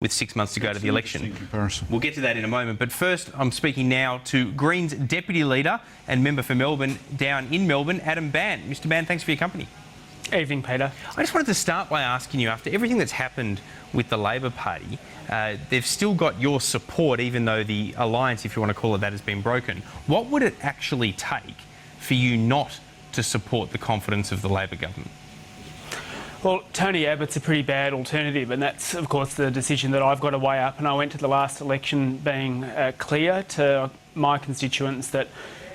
with 6 months to go to the election. We'll get to that in a moment, but first I'm speaking now to Greens Deputy Leader and Member for Melbourne down in Melbourne, Adam Bandt. Mr Bandt, thanks for your company. Evening, Peter. I just wanted to start by asking you, after everything that's happened with the Labor Party, they've still got your support, even though the alliance, if you want to call it that, has been broken. What would it actually take for you not to support the confidence of the Labor government? Well, Tony Abbott's a pretty bad alternative, and that's, of course, the decision that I've got to weigh up. And I went to the last election being clear to my constituents that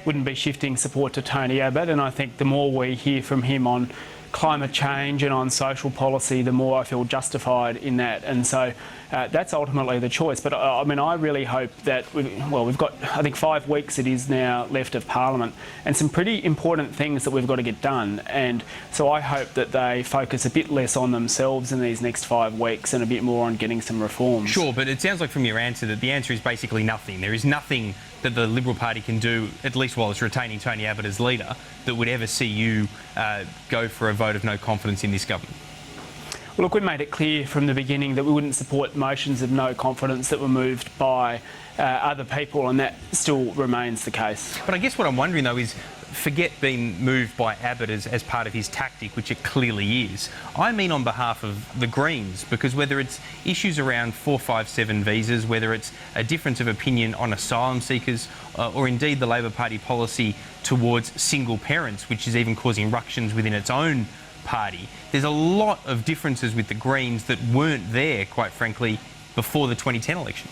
wouldn't be shifting support to Tony Abbott. And I think the more we hear from him on climate change and on social policy, the more I feel justified in that. And so that's ultimately the choice. But I mean, I really hope that, we've got, I think, 5 weeks it is now left of Parliament and some pretty important things that we've got to get done. And so I hope that they focus a bit less on themselves in these next 5 weeks and a bit more on getting some reforms. Sure, but it sounds like from your answer that the answer is basically nothing. There is nothing that the Liberal Party can do, at least while it's retaining Tony Abbott as leader, that would ever see you go for a vote of no confidence in this government. Well, look, we made it clear from the beginning that we wouldn't support motions of no confidence that were moved by other people, and that still remains the case. But I guess what I'm wondering, though, is forget being moved by Abbott as part of his tactic, which it clearly is. I mean on behalf of the Greens, because whether it's issues around 457 visas, whether it's a difference of opinion on asylum seekers, or indeed the Labor Party policy towards single parents, which is even causing ructions within its own party, there's a lot of differences with the Greens that weren't there, quite frankly, before the 2010 election.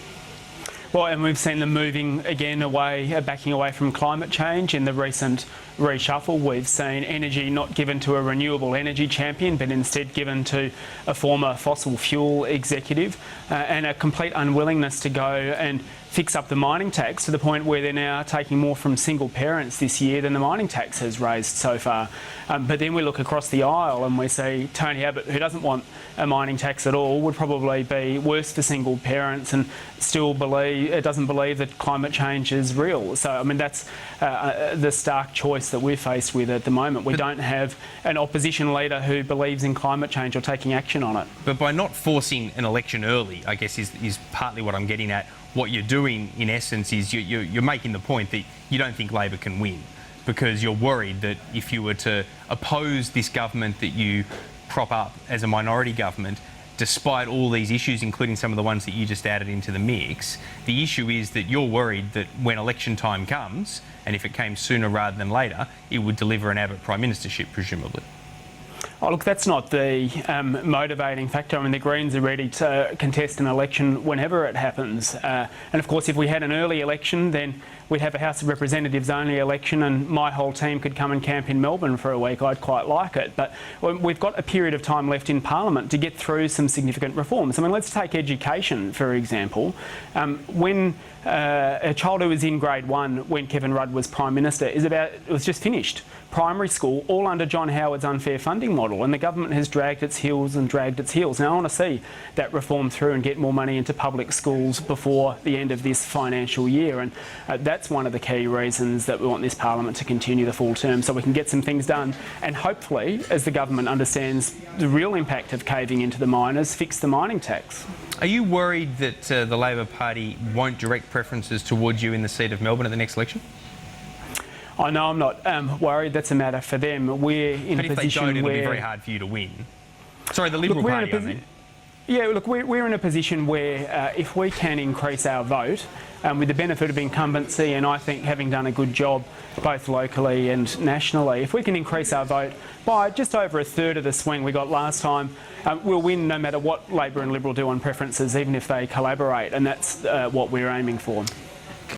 Well, and we've seen them moving again away, backing away from climate change in the recent reshuffle. We've seen energy not given to a renewable energy champion, but instead given to a former fossil fuel executive, and a complete unwillingness to go and fix up the mining tax to the point where they're now taking more from single parents this year than the mining tax has raised so far. But then we look across the aisle and we see Tony Abbott, who doesn't want a mining tax at all, would probably be worse for single parents and still doesn't believe that climate change is real. So, I mean, that's the stark choice that we're faced with at the moment. We don't have an opposition leader who believes in climate change or taking action on it. But by not forcing an election early, I guess is partly what I'm getting at. What you're doing, in essence, is you're making the point that you don't think Labor can win, because you're worried that if you were to oppose this government that you prop up as a minority government, despite all these issues, including some of the ones that you just added into the mix, the issue is that you're worried that when election time comes, and if it came sooner rather than later, it would deliver an Abbott Prime Ministership, presumably. Oh, look, that's not the motivating factor. I mean, the Greens are ready to contest an election whenever it happens. And of course, if we had an early election, then we'd have a House of Representatives only election and my whole team could come and camp in Melbourne for a week. I'd quite like it. But we've got a period of time left in Parliament to get through some significant reforms. I mean, let's take education, for example. When a child who was in grade 1 when Kevin Rudd was Prime Minister it was just finished. Primary school, all under John Howard's unfair funding model, and the government has dragged its heels and dragged its heels. Now I want to see that reform through and get more money into public schools before the end of this financial year, and that's one of the key reasons that we want this Parliament to continue the full term, so we can get some things done and hopefully, as the government understands the real impact of caving into the miners, fix the mining tax. Are you worried that the Labor Party won't direct preferences towards you in the seat of Melbourne at the next election? I know I'm not worried. That's a matter for them. We're in a position where... But if they don't, it'll be very hard for you to win. Sorry, the Liberal Party, I mean. Yeah, look, we're in a position where if we can increase our vote with the benefit of incumbency, and I think having done a good job both locally and nationally, if we can increase our vote by just over a third of the swing we got last time, we'll win no matter what Labor and Liberal do on preferences, even if they collaborate, and that's what we're aiming for.